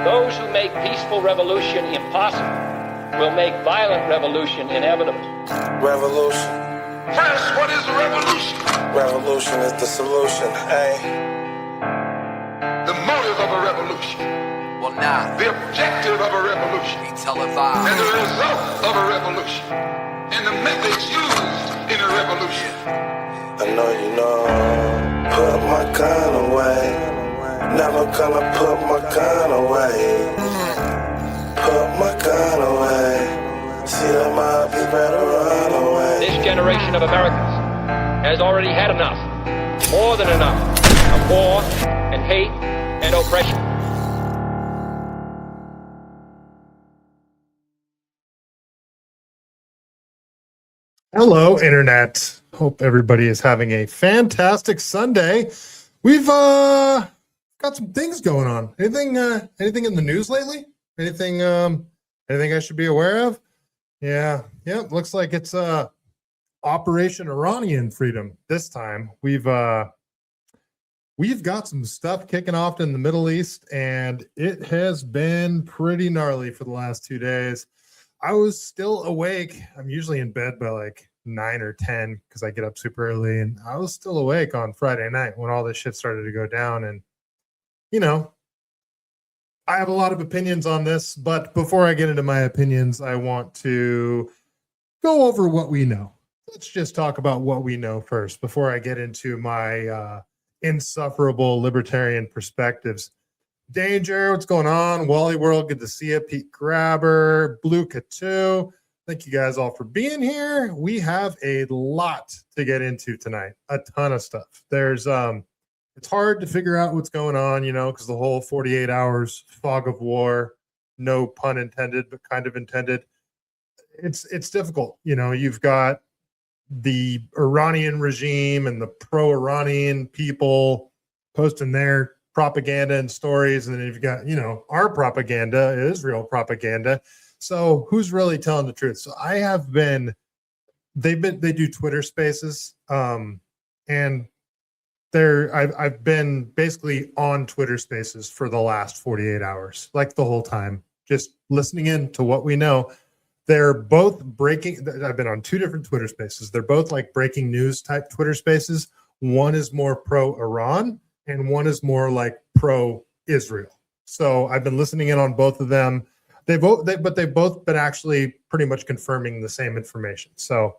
Those who make peaceful revolution impossible will make violent revolution inevitable. Revolution. First, what is a revolution? Revolution is the solution, hey. The motive of a revolution. Well, now, The objective of a revolution. be televised. And the result of a revolution. And the methods used in a revolution. I know you know. Put my gun away. Never gonna put my gun away. Put my gun away. See, I might be better run away. This generation of Americans has already had enough, more than enough, of war and hate and oppression. Hello, Internet. Hope everybody is having a fantastic Sunday. We've got some things going on. Anything in the news lately? Anything I should be aware of? Yeah. Looks like it's Operation Iranian Freedom this time. We've got some stuff kicking off in the Middle East, and it has been pretty gnarly for the last 2 days. I was still awake. I'm usually in bed by like 9 or 10 because I get up super early, and I was still awake on Friday night when all this shit started to go down. And you know, I have a lot of opinions on this, but before I get into my opinions, I want to go over what we know. Let's just talk about what we know first before I get into my insufferable libertarian perspectives. Danger, what's going on? Wally World, good to see you. Pete Grabber, Blue K2. Thank you guys all for being here. We have a lot to get into tonight. A ton of stuff. There's it's hard to figure out what's going on, because the whole 48 hours fog of war, no pun intended, but kind of intended. It's difficult. You've got the Iranian regime and the pro-Iranian people posting their propaganda and stories, and then you've got our propaganda, Israel propaganda. So who's really telling the truth? So they do Twitter Spaces, and I've been basically on Twitter Spaces for the last 48 hours, like the whole time, just listening in to what we know. They're both breaking. I've been on two different Twitter Spaces. They're both like breaking news type Twitter Spaces. One is more pro-Iran and one is more like pro-Israel. So I've been listening in on both of them. They've both been actually pretty much confirming the same information. So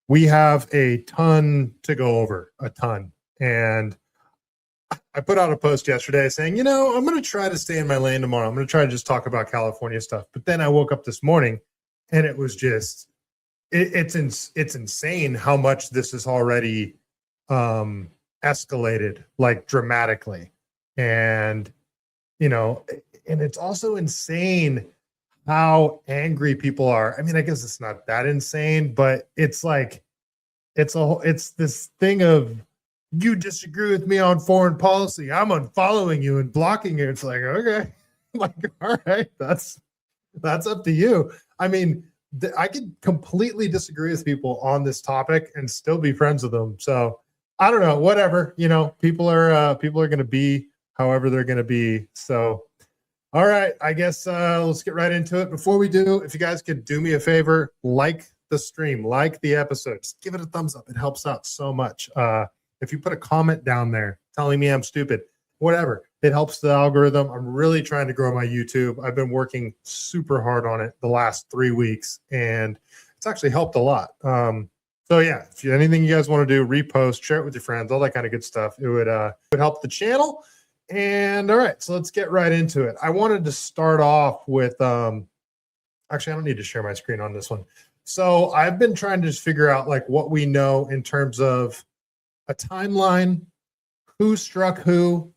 we have a ton to go over, a ton. And I put out a post yesterday saying, I'm going to try to stay in my lane tomorrow. I'm going to try to just talk about California stuff. But then I woke up this morning and it was just, it's insane how much this is already escalated, like dramatically. And, and it's also insane how angry people are. I mean, I guess it's not that insane, but it's like, it's this thing of, you disagree with me on foreign policy, I'm unfollowing you and blocking you. It's like, okay, like, all right, that's up to you. I mean, I could completely disagree with people on this topic and still be friends with them. So I don't know, whatever, people are going to be however they're going to be. So, all right, I guess let's get right into it. Before we do, if you guys could do me a favor, like the stream, like the episode, just give it a thumbs up. It helps out so much. If you put a comment down there telling me I'm stupid, whatever, it helps the algorithm. I'm really trying to grow my YouTube. I've been working super hard on it the last 3 weeks, and it's actually helped a lot. So yeah, if you anything you guys want to do, repost, share it with your friends, all that kind of good stuff. It would help the channel. And all right, so let's get right into it. I wanted to start off with actually, I don't need to share my screen on this one. So I've been trying to just figure out like what we know in terms of a timeline, who struck who,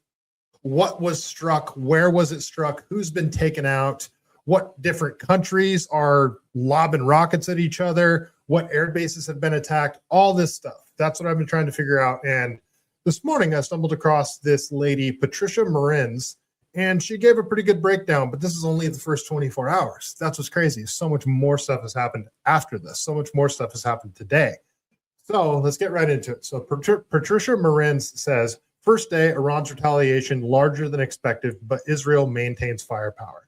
what was struck, where was it struck, who's been taken out, what different countries are lobbing rockets at each other, what air bases have been attacked, all this stuff. That's what I've been trying to figure out. And this morning I stumbled across this lady, Patricia Marins, and she gave a pretty good breakdown, but this is only the first 24 hours. That's what's crazy. So much more stuff has happened after this. So much more stuff has happened today. So let's get right into it. So Patricia Marins says, First day, Iran's retaliation larger than expected, but Israel maintains firepower.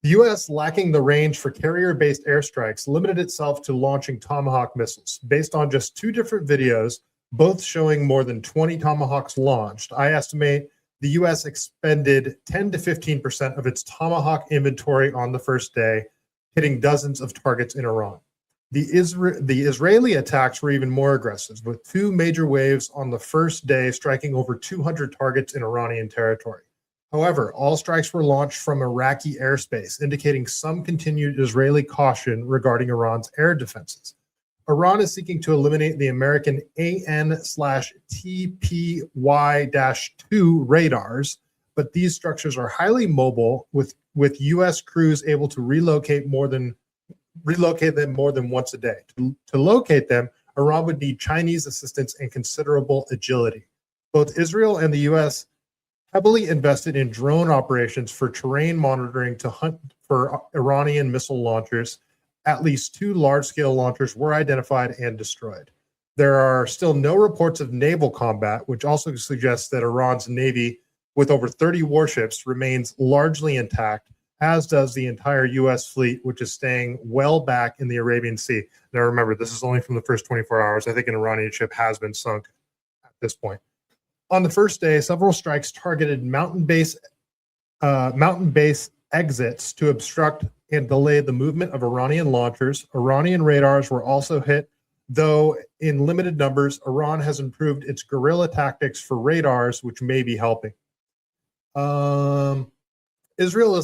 The U.S., lacking the range for carrier-based airstrikes, limited itself to launching Tomahawk missiles. Based on just 2 different videos, both showing more than 20 Tomahawks launched, I estimate the U.S. expended 10 to 15% of its Tomahawk inventory on the first day, hitting dozens of targets in Iran. The Israeli attacks were even more aggressive, with 2 major waves on the first day striking over 200 targets in Iranian territory. However, all strikes were launched from Iraqi airspace, indicating some continued Israeli caution regarding Iran's air defenses. Iran is seeking to eliminate the American AN/TPY-2 radars, but these structures are highly mobile, with U.S. crews able to relocate them more than once a day. To locate them, Iran would need Chinese assistance and considerable agility. Both Israel and the U.S. heavily invested in drone operations for terrain monitoring to hunt for Iranian missile launchers. At least 2 large-scale launchers were identified and destroyed. There are still no reports of naval combat, which also suggests that Iran's navy, with over 30 warships, remains largely intact, as does the entire U.S. fleet, which is staying well back in the Arabian Sea. Now, remember, this is only from the first 24 hours. I think an Iranian ship has been sunk at this point. On the first day, several strikes targeted mountain base exits to obstruct and delay the movement of Iranian launchers. Iranian radars were also hit, though in limited numbers. Iran has improved its guerrilla tactics for radars, which may be helping. Israel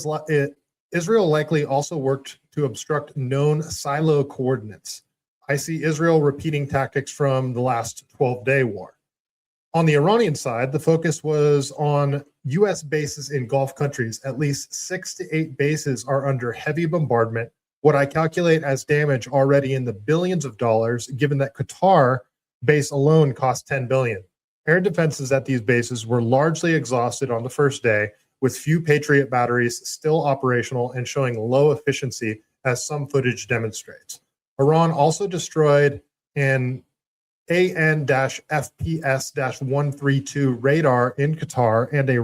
likely also worked to obstruct known silo coordinates. I see Israel repeating tactics from the last 12-day war. On the Iranian side, the focus was on U.S. bases in Gulf countries. At least 6 to 8 bases are under heavy bombardment, what I calculate as damage already in the billions of dollars, given that Qatar base alone cost $10 billion. Air defenses at these bases were largely exhausted on the first day, with few Patriot batteries still operational and showing low efficiency, as some footage demonstrates. Iran also destroyed an AN-FPS-132 radar in Qatar and a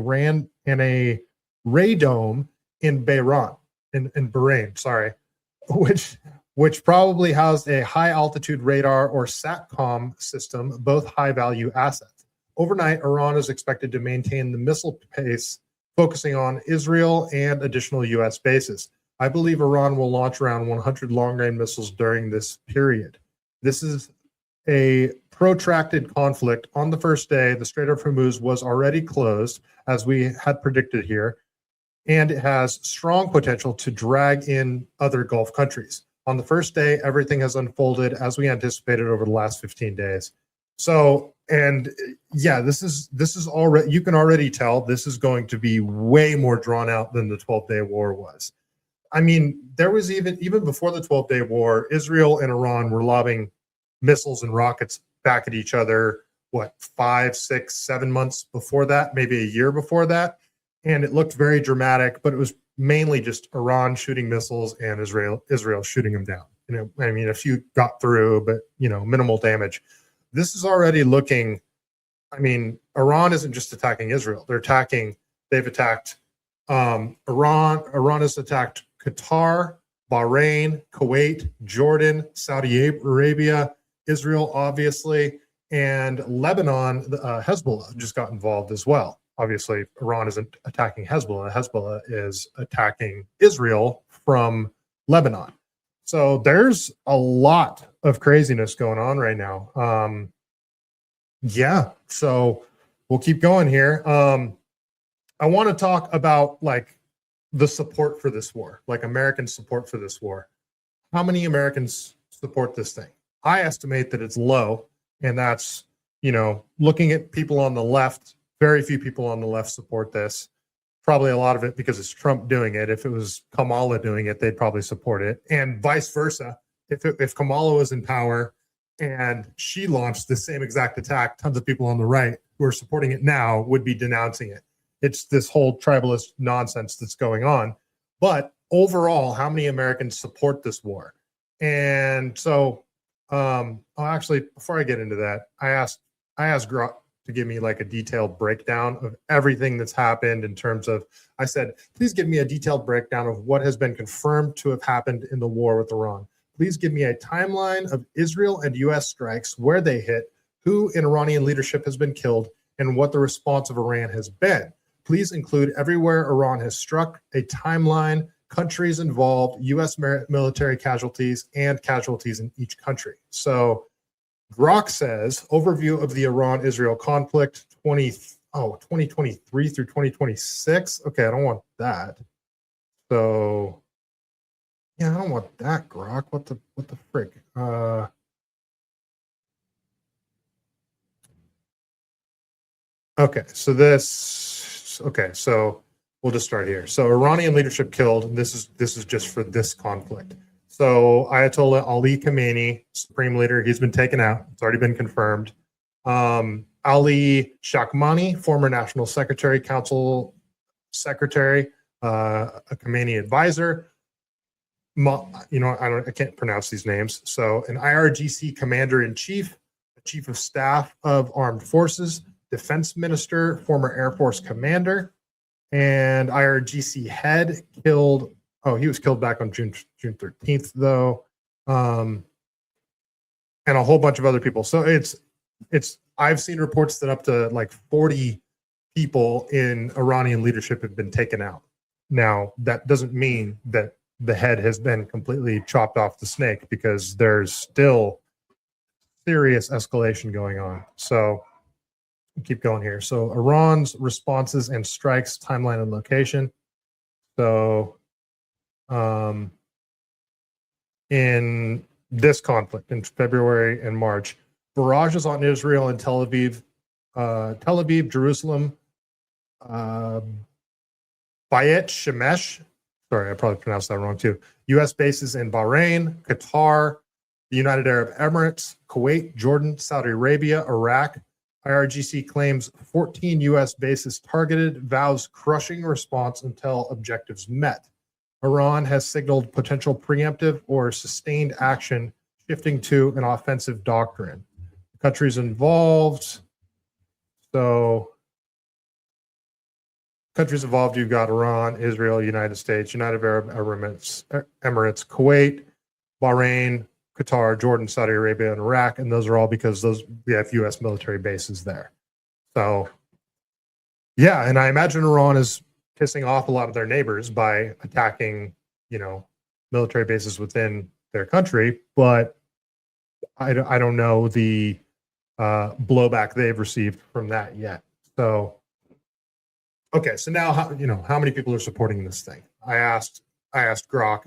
radome in Bahrain, which probably housed a high altitude radar or SATCOM system, both high value assets. Overnight, Iran is expected to maintain the missile pace, focusing on Israel and additional U.S. bases. I believe Iran will launch around 100 long-range missiles during this period. This is a protracted conflict. On the first day, the Strait of Hormuz was already closed, as we had predicted here, and it has strong potential to drag in other Gulf countries. On the first day, everything has unfolded as we anticipated over the last 15 days. So, and yeah, this is already, you can already tell this is going to be way more drawn out than the 12-day war was. I mean, there was even before the 12-day war, Israel and Iran were lobbing missiles and rockets back at each other, 5, 6, 7 months before that, maybe a year before that. And it looked very dramatic, but it was mainly just Iran shooting missiles and Israel shooting them down. I mean, a few got through, but, minimal damage. This is already looking, Iran isn't just attacking Israel. They've attacked Iran has attacked Qatar, Bahrain, Kuwait, Jordan, Saudi Arabia, Israel, obviously, and Lebanon. Hezbollah just got involved as well. Obviously, Iran isn't attacking Hezbollah. Hezbollah is attacking Israel from Lebanon. So there's a lot of craziness going on right now. Yeah, so we'll keep going here. I want to talk about the support for this war, American support for this war. How many Americans support this thing? I estimate that it's low, and that's, looking at people on the left, very few people on the left support this. Probably a lot of it because it's Trump doing it. If it was Kamala doing it, they'd probably support it, and vice versa. If Kamala was in power and she launched the same exact attack, tons of people on the right who are supporting it now would be denouncing it. It's this whole tribalist nonsense that's going on. But overall, how many Americans support this war? And so, actually, before I get into that, I asked to give me like a detailed breakdown of everything that's happened in terms of, I said, please give me a detailed breakdown of what has been confirmed to have happened in the war with Iran. Please give me a timeline of Israel and US strikes, where they hit, who in Iranian leadership has been killed, and what the response of Iran has been. Please include everywhere Iran has struck, a timeline, countries involved, US military casualties, and casualties in each country. So Grok says, overview of the Iran-Israel conflict 2023 through 2026. Okay, I don't want that. So, yeah, I don't want that, Grok. What the frick? Okay, so we'll just start here. So Iranian leadership killed. This is just for this conflict. So Ayatollah Ali Khamenei, supreme leader, he's been taken out. It's already been confirmed. Ali Shakmani, former national secretary, council secretary, a Khamenei advisor. I can't pronounce these names. So an IRGC commander in chief, a chief of staff of armed forces, defense minister, former Air Force commander, and IRGC head killed. Oh, he was killed back on June 13th, though, and a whole bunch of other people. So it's. I've seen reports that up to like 40 people in Iranian leadership have been taken out. Now, that doesn't mean that the head has been completely chopped off the snake, because there's still serious escalation going on. So keep going here. So Iran's responses and strikes, timeline and location. So in this conflict in February and March, barrages on Israel and Tel Aviv, Jerusalem, Bayet Shemesh. Sorry, I probably pronounced that wrong too. U.S. bases in Bahrain, Qatar, the United Arab Emirates, Kuwait, Jordan, Saudi Arabia, Iraq. IRGC claims 14 U.S. bases targeted, vows crushing response until objectives met. Iran has signaled potential preemptive or sustained action, shifting to an offensive doctrine. The countries involved. So, countries involved, you've got Iran, Israel, United States, United Arab Emirates, Kuwait, Bahrain, Qatar, Jordan, Saudi Arabia, and Iraq. And those are all because we have U.S. military bases there. So, yeah, and I imagine Iran is pissing off a lot of their neighbors by attacking, military bases within their country, but I don't know the blowback they've received from that yet. So, okay, so now how many people are supporting this thing? I asked Grok,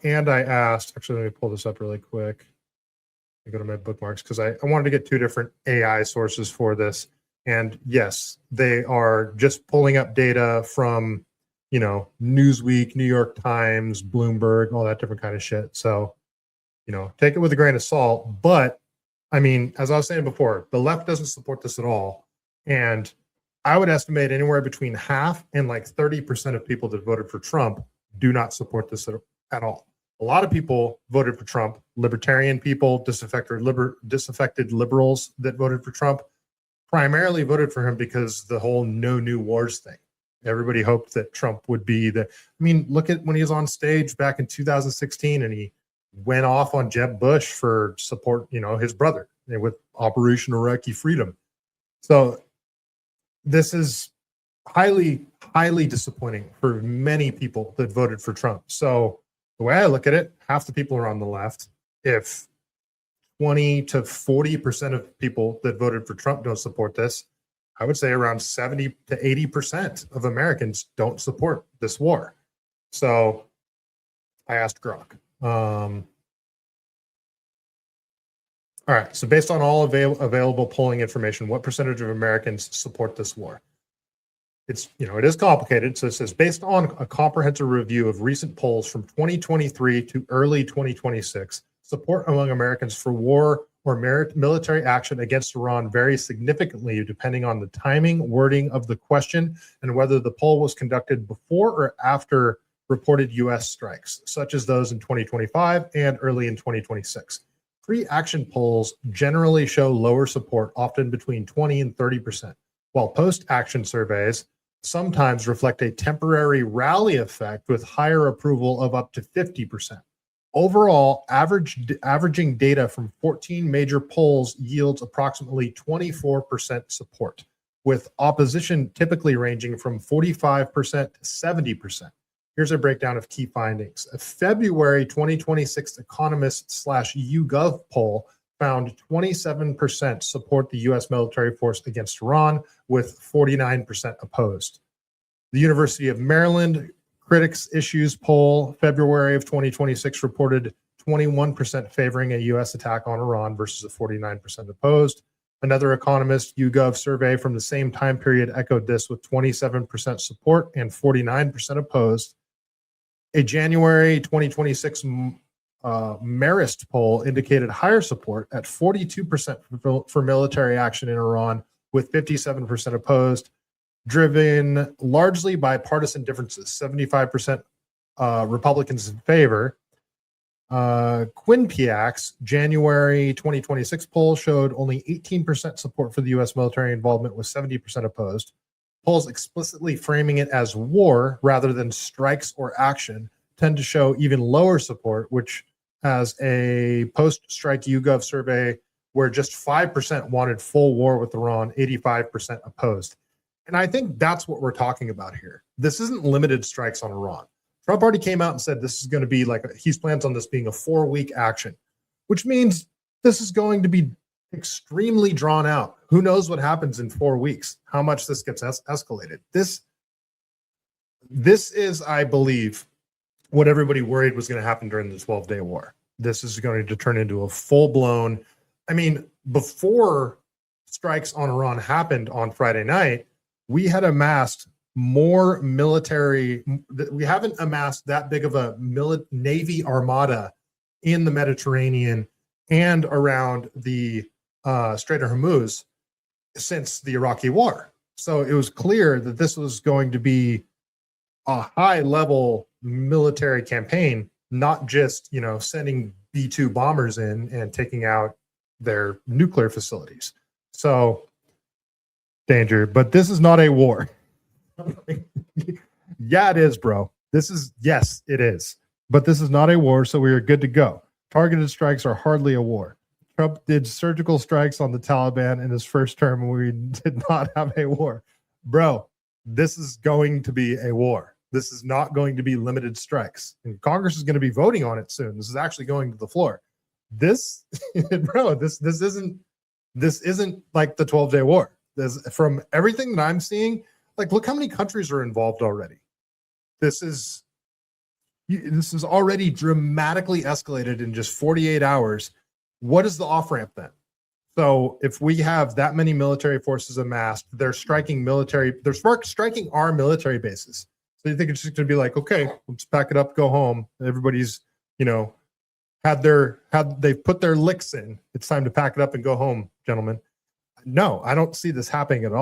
and I asked. Actually, let me pull this up really quick. I go to my bookmarks because I wanted to get two different AI sources for this. And yes, they are just pulling up data from, Newsweek, New York Times, Bloomberg, all that different kind of shit. So, take it with a grain of salt. But I mean, as I was saying before, the left doesn't support this at all. And I would estimate anywhere between half and like 30% of people that voted for Trump do not support this at all. A lot of people voted for Trump, libertarian people, disaffected liberals that voted for Trump, primarily voted for him because the whole no new wars thing. Everybody hoped that Trump would be look at when he was on stage back in 2016 and he went off on Jeb Bush for support, his brother with Operation Iraqi Freedom. So this is highly, highly disappointing for many people that voted for Trump. So the way I look at it, half the people are on the left. If 20 to 40% of people that voted for Trump don't support this, I would say around 70 to 80% of Americans don't support this war. So I asked Grok. All right, so based on all available polling information, what percentage of Americans support this war? It is complicated. So it says, based on a comprehensive review of recent polls from 2023 to early 2026, support among Americans for war or military action against Iran varies significantly depending on the timing, wording of the question, and whether the poll was conducted before or after reported U.S. strikes, such as those in 2025 and early in 2026. Pre-action polls generally show lower support, often between 20 and 30%, while post-action surveys sometimes reflect a temporary rally effect with higher approval of up to 50%. Overall, averaging data from 14 major polls yields approximately 24% support, with opposition typically ranging from 45% to 70%. Here's a breakdown of key findings. A February 2026 Economist/YouGov poll found 27% support the U.S. military force against Iran, with 49% opposed. The University of Maryland Critics Issues poll, February of 2026, reported 21% favoring a U.S. attack on Iran versus a 49% opposed. Another Economist YouGov survey from the same time period echoed this, with 27% support and 49% opposed. A January 2026 Marist poll indicated higher support at 42% for military action in Iran, with 57% opposed, driven largely by partisan differences. 75% Republicans in favor. Quinnipiac's January 2026 poll showed only 18% support for the U.S. military involvement, with 70% opposed. Polls explicitly framing it as war rather than strikes or action tend to show even lower support, which has a post-strike YouGov survey where just 5% wanted full war with Iran, 85% opposed. And I think that's what we're talking about here. This isn't limited strikes on Iran. Trump already came out and said this is going to be like, he plans on this being a 4-week action, which means this is going to be extremely drawn out. Who knows what happens in 4 weeks, how much this gets escalated. This is, I believe, what everybody worried was going to happen during the 12-day war. This is going to turn into a full-blown, I mean, before strikes on Iran happened on Friday night, we had amassed more military, we haven't amassed that big of a Navy armada in the Mediterranean and around the Strait of Hormuz since the Iraqi war. So it was clear that this was going to be a high-level military campaign, not just, sending B-2 bombers in and taking out their nuclear facilities. So danger, but this is not a war. Yeah, it is, bro. Yes, it is. But this is not a war, so we are good to go. Targeted strikes are hardly a war. Trump did surgical strikes on the Taliban in his first term, and we did not have a war. Bro, this is going to be a war. This is not going to be limited strikes. And Congress is going to be voting on it soon. This is actually going to the floor. This, bro, this isn't like the 12-day war. From everything that I'm seeing, like, look how many countries are involved already. This is already dramatically escalated in just 48 hours. What is the off-ramp then? So if we have that many military forces amassed, they're striking our military bases. So you think it's just going to be like, okay, let's pack it up, go home. Everybody's, they've put their licks in. It's time to pack it up and go home, gentlemen. No, I don't see this happening at all.